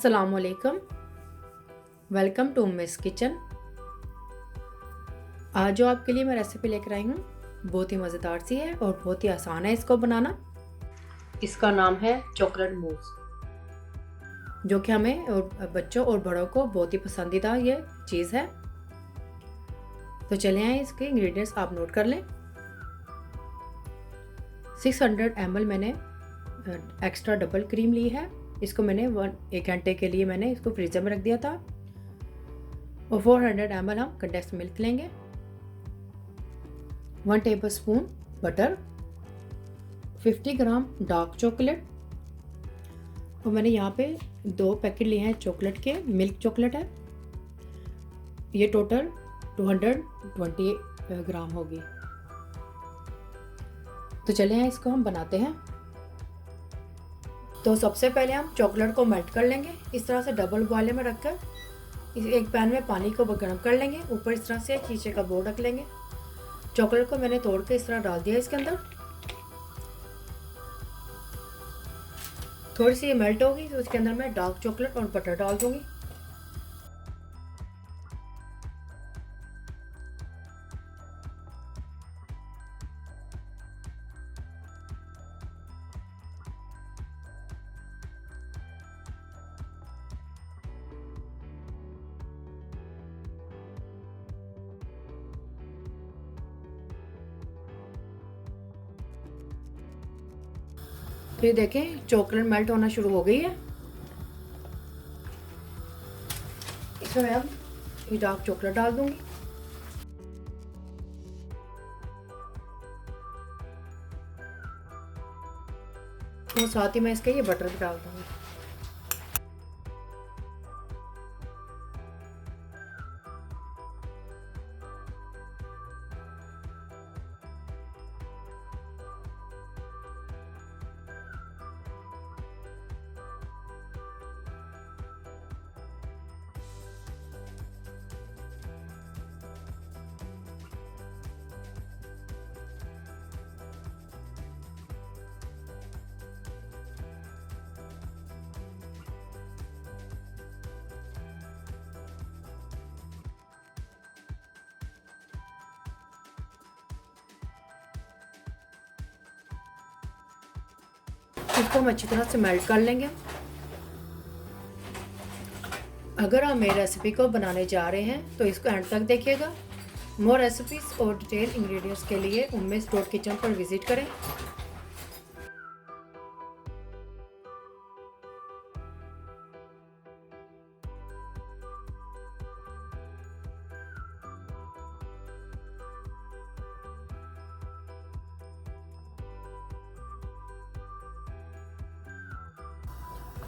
अस्सलामुअलैकुम, welcome to miss kitchen. आज जो आपके लिए मैं रेसिपी लेकर आई हूँ बहुत ही मज़ेदार सी है और बहुत ही आसान है इसको बनाना। इसका नाम है चॉकलेट मूस, जो कि हमें और बच्चों और बड़ों को बहुत ही पसंदीदा ये चीज़ है। तो चले आए, इसके इंग्रेडिएंट्स आप नोट कर लें। 600 ml मैंने एक्स्ट्रा डबल क्रीम ली है। इसको मैंने 1 घंटे के लिए मैंने इसको फ्रीज़र में रख दिया था। और 400 ml हम कंडेंस मिल्क लेंगे। 1 टेबलस्पून बटर, 50 ग्राम डार्क चॉकलेट, और मैंने यहाँ पे 2 पैकेट लिए हैं चॉकलेट के, मिल्क चॉकलेट है। ये टोटल 220 ग्राम होगी। तो चलिए हैं इसको हम बनाते हैं। तो सबसे पहले हम चॉकलेट को मेल्ट कर लेंगे। इस तरह से डबल बॉयलर में रखकर इस एक पैन में पानी को गर्म कर लेंगे। ऊपर इस तरह से शीशे का बोर्ड रख लेंगे। चॉकलेट को मैंने तोड़ के इस तरह डाल दिया इसके अंदर। थोड़ी सी ये मेल्ट होगी तो उसके अंदर मैं डार्क चॉकलेट और बटर डाल दूंगी। तो ये देखें चॉकलेट मेल्ट होना शुरू हो गई है। इसमें हम ये डार्क चॉकलेट डाल दूंगी। और साथ ही मैं इसके ये बटर भी डाल दूंगी। इसको हम अच्छी तरह से मेल्ट कर लेंगे। अगर आप मेरी रेसिपी को बनाने जा रहे हैं तो इसको एंड तक देखिएगा। मोर रेसिपीज और डिटेल इंग्रेडिएंट्स के लिए उम्मीद डॉट किचन पर विजिट करें।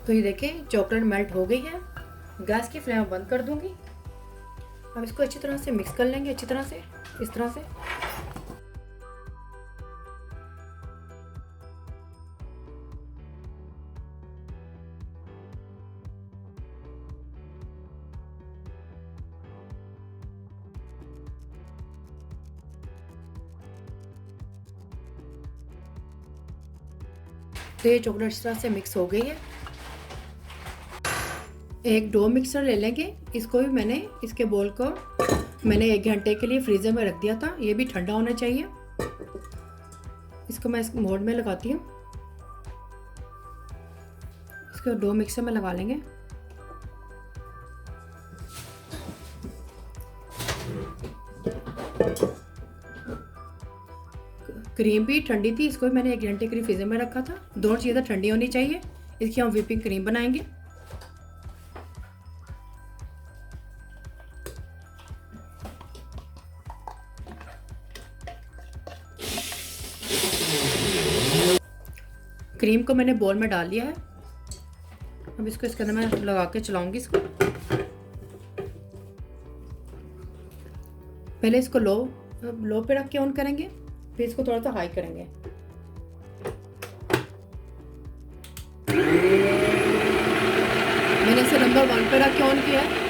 तो ये देखें चॉकलेट मेल्ट हो गई है। गैस की फ्लेम बंद कर दूंगी। अब इसको अच्छी तरह से मिक्स कर लेंगे, अच्छी तरह से इस तरह से। तो ये चॉकलेट इस तरह से मिक्स हो गई है। एक डो मिक्सर ले लेंगे। इसको भी मैंने इसके बोल को मैंने 1 घंटे के लिए फ्रीज़र में रख दिया था। ये भी ठंडा होना चाहिए। इसको मैं इस मोड में लगाती हूँ। इसको डो मिक्सर में लगा लेंगे। क्रीम भी ठंडी थी। इसको भी मैंने 1 घंटे के लिए फ्रीज़र में रखा था। दोनों चीज़ें ठंडी होनी चाहिए। इसकी हम व्हिपिंग क्रीम बनाएंगे। क्रीम को मैंने बोल में डाल लिया है। अब इसको इसके अंदर मैं लगा के चलाऊंगी इसको। पहले इसको लो पे रख के ऑन करेंगे, फिर इसको थोड़ा सा हाई करेंगे। मैंने इसे नंबर 1 पे रख के ऑन किया है।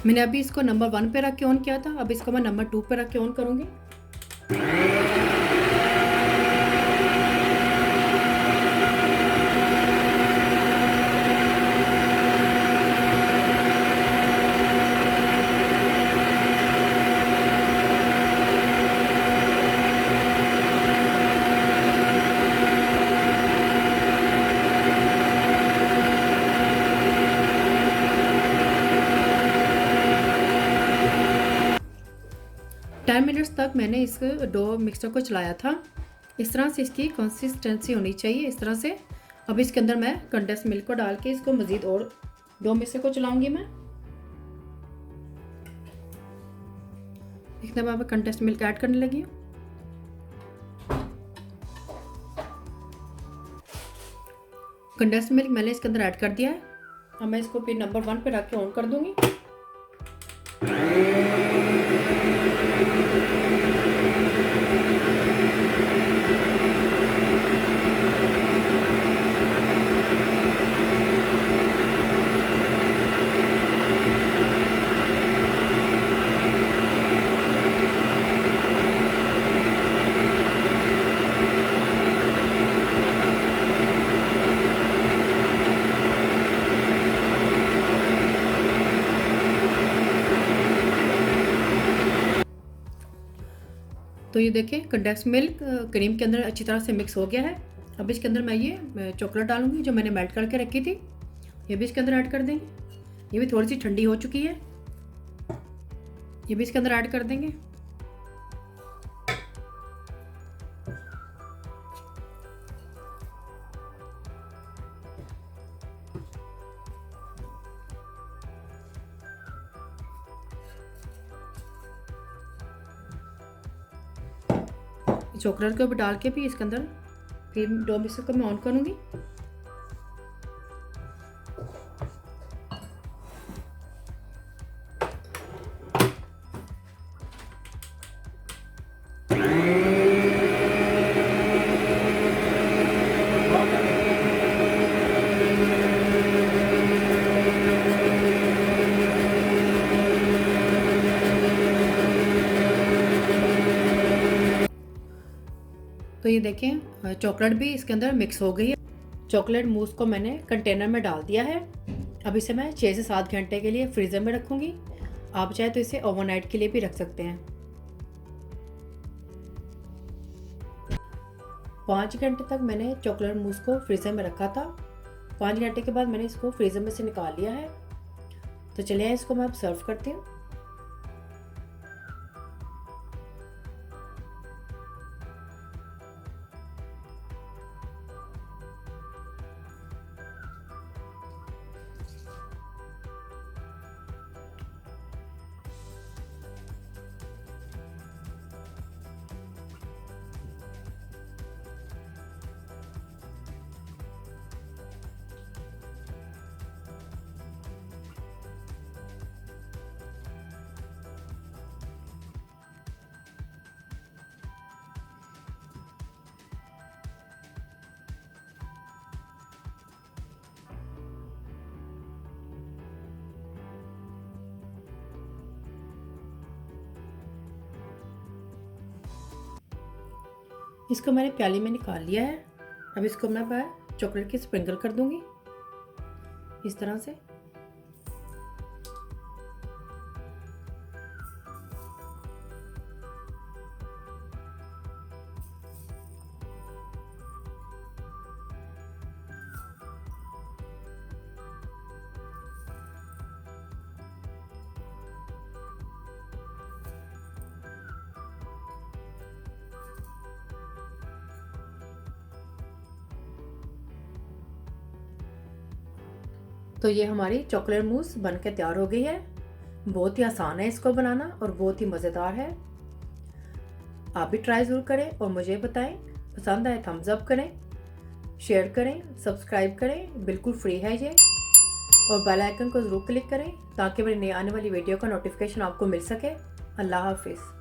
मैंने अभी इसको नंबर 1 पे रख के ऑन किया था, अब इसको मैं नंबर 2 पे रख के ऑन करूँगी। टेन मिनट्स तक मैंने इस डो मिक्सचर को चलाया था। इस तरह से इसकी कंसिस्टेंसी होनी चाहिए, इस तरह से। अब इसके अंदर मैं कंडेंस मिल्क को डाल के इसको मज़ीद और डो मिक्सचर को चलाऊंगी मैं। इतना मैं कंडेंस मिल्क ऐड करने लगी हूँ। कंडेंस मिल्क मैंने इसके अंदर ऐड कर दिया है। अब मैं इसको फिर नंबर 1 पे रख के ऑन कर दूंगी। तो ये देखिए कंडेंस मिल्क क्रीम के अंदर अच्छी तरह से मिक्स हो गया है। अब इसके अंदर मैं ये चॉकलेट डालूंगी जो मैंने मेल्ट करके रखी थी, ये भी इसके अंदर ऐड कर देंगे। ये भी थोड़ी सी ठंडी हो चुकी है, ये भी इसके अंदर ऐड कर देंगे। चॉकलेट को भी डाल के भी इसके अंदर फिर डो मिक्सर को मैं ऑन करूँगी। तो ये देखें चॉकलेट भी इसके अंदर मिक्स हो गई है। चॉकलेट मूस को मैंने कंटेनर में डाल दिया है। अब इसे मैं 6 से 7 घंटे के लिए फ्रीज़र में रखूँगी। आप चाहे तो इसे ओवरनाइट के लिए भी रख सकते हैं। 5 घंटे तक मैंने चॉकलेट मूस को फ्रीज़र में रखा था। 5 घंटे के बाद मैंने इसको फ्रीज़र में से निकाल लिया है। तो चलिए इसको मैं अब सर्व करती हूँ। इसको मैंने प्याली में निकाल लिया है। अब इसको मैं चॉकलेट की स्प्रिंकल कर दूंगी इस तरह से। तो ये हमारी चॉकलेट मूस बनकर तैयार हो गई है। बहुत ही आसान है इसको बनाना और बहुत ही मज़ेदार है। आप भी ट्राई ज़रूर करें और मुझे बताएं। पसंद आए थम्स अप करें, शेयर करें, सब्सक्राइब करें, बिल्कुल फ्री है ये। और बेल आइकन को ज़रूर क्लिक करें ताकि मेरी नई आने वाली वीडियो का नोटिफिकेशन आपको मिल सके। अल्लाह हाफिज़।